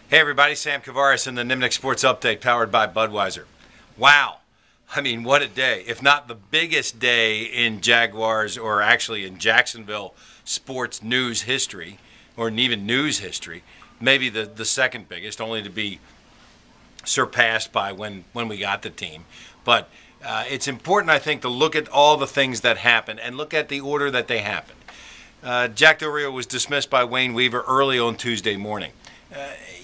Hey everybody, Sam Kavaris in the Nimnik Sports Update powered by Budweiser. Wow. I mean, what a day. If not the biggest day in Jaguars or actually in Jacksonville sports news history, or even news history, maybe the second biggest, only to be surpassed by when we got the team. But it's important, I think, to look at all the things that happened and look at the order that they happened. Jack Del Rio was dismissed by Wayne Weaver early on Tuesday morning.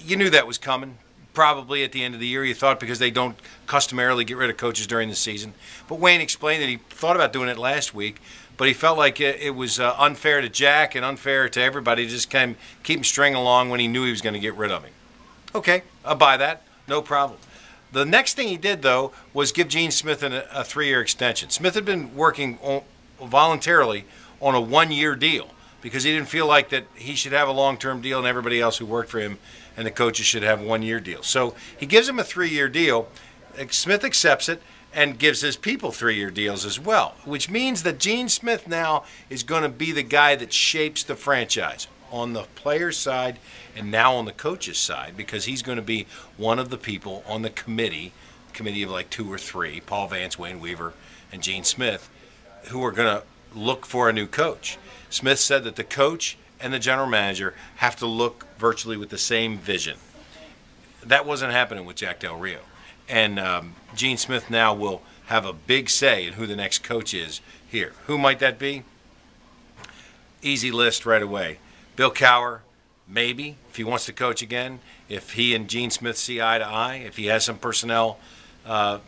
You knew that was coming, probably at the end of the year. You thought because they don't customarily get rid of coaches during the season. But Wayne explained that he thought about doing it last week, but he felt like it was unfair to Jack and unfair to everybody to just kind of keep him stringing along when he knew he was going to get rid of him. Okay, I'll buy that. No problem. The next thing he did, though, was give Gene Smith a 3-year extension. Smith had been working voluntarily on a 1-year deal because he didn't feel like that he should have a long-term deal and everybody else who worked for him and the coaches should have a 1-year deal. So he gives him a 3-year deal. Smith accepts it and gives his people 3-year deals as well, which means that Gene Smith now is going to be the guy that shapes the franchise on the player's side and now on the coach's side, because he's going to be one of the people on the committee of like 2 or 3, Paul Vance, Wayne Weaver, and Gene Smith, who are going to look for a new coach. Smith said that the coach and the general manager have to look virtually with the same vision. That wasn't happening with Jack Del Rio. And Gene Smith now will have a big say in who the next coach is here. Who might that be? Easy list right away. Bill Cowher, maybe, if he wants to coach again. If he and Gene Smith see eye to eye. If he has some personnel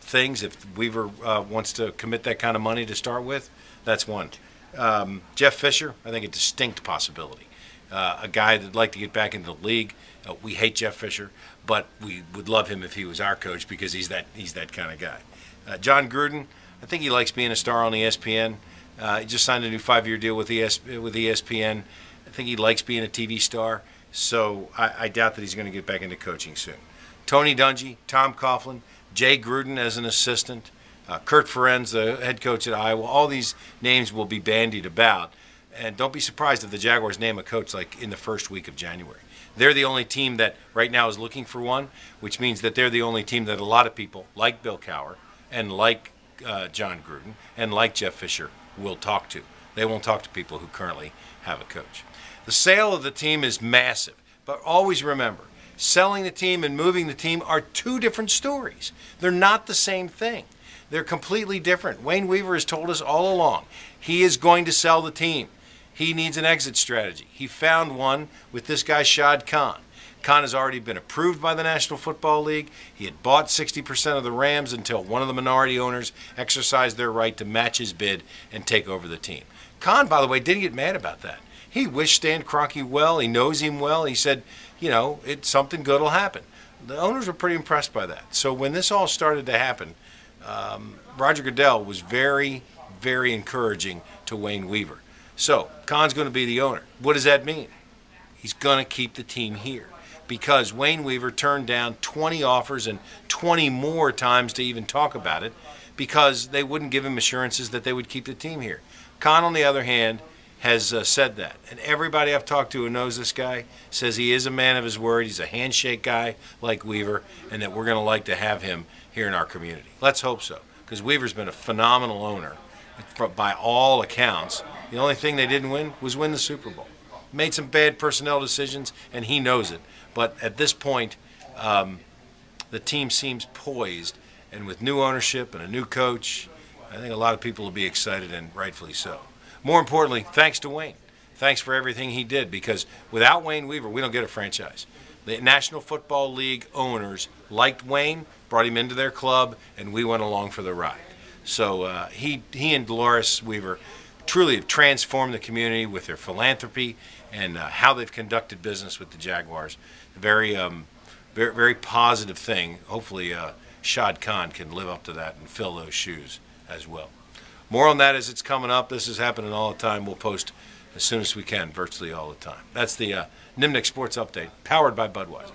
things. If Weaver wants to commit that kind of money to start with, that's one. Jeff Fisher, I think a distinct possibility. A guy that'd like to get back into the league. We hate Jeff Fisher, but we would love him if he was our coach because he's that kind of guy. John Gruden, I think he likes being a star on ESPN. He just signed a new 5-year deal with ESPN. I think he likes being a TV star, so I doubt that he's going to get back into coaching soon. Tony Dungy, Tom Coughlin, Jay Gruden as an assistant, Kurt Ferenz, the head coach at Iowa. All these names will be bandied about. And don't be surprised if the Jaguars name a coach like in the first week of January. They're the only team that right now is looking for one, which means that they're the only team that a lot of people, like Bill Cowher and like John Gruden and like Jeff Fisher, will talk to. They won't talk to people who currently have a coach. The sale of the team is massive, but always remember, selling the team and moving the team are two different stories. They're not the same thing. They're completely different. Wayne Weaver has told us all along he is going to sell the team. He needs an exit strategy. He found one with this guy, Shad Khan. Khan has already been approved by the National Football League. He had bought 60% of the Rams until one of the minority owners exercised their right to match his bid and take over the team. Khan, by the way, didn't get mad about that. He wished Stan Kroenke well. He knows him well. He said, you know, something good will happen. The owners were pretty impressed by that. So when this all started to happen, Roger Goodell was very, very encouraging to Wayne Weaver. So Khan's going to be the owner. What does that mean? He's going to keep the team here because Wayne Weaver turned down 20 offers and 20 more times to even talk about it because they wouldn't give him assurances that they would keep the team here. Khan, on the other hand, has said that. And everybody I've talked to who knows this guy says he is a man of his word. He's a handshake guy like Weaver, and that we're going to like to have him here in our community. Let's hope so, because Weaver's been a phenomenal owner by all accounts. The only thing they didn't win was win the Super Bowl. Made some bad personnel decisions, and he knows it. But at this point, the team seems poised, and with new ownership and a new coach, I think a lot of people will be excited, and rightfully so. More importantly, thanks to Wayne. Thanks for everything he did, because without Wayne Weaver, we don't get a franchise. The National Football League owners liked Wayne, brought him into their club, and we went along for the ride. So he and Dolores Weaver truly have transformed the community with their philanthropy and how they've conducted business with the Jaguars. Very, very positive thing. Hopefully Shad Khan can live up to that and fill those shoes as well. More on that as it's coming up. This is happening all the time. We'll post as soon as we can, virtually all the time. That's the Nimnik Sports Update, powered by Budweiser.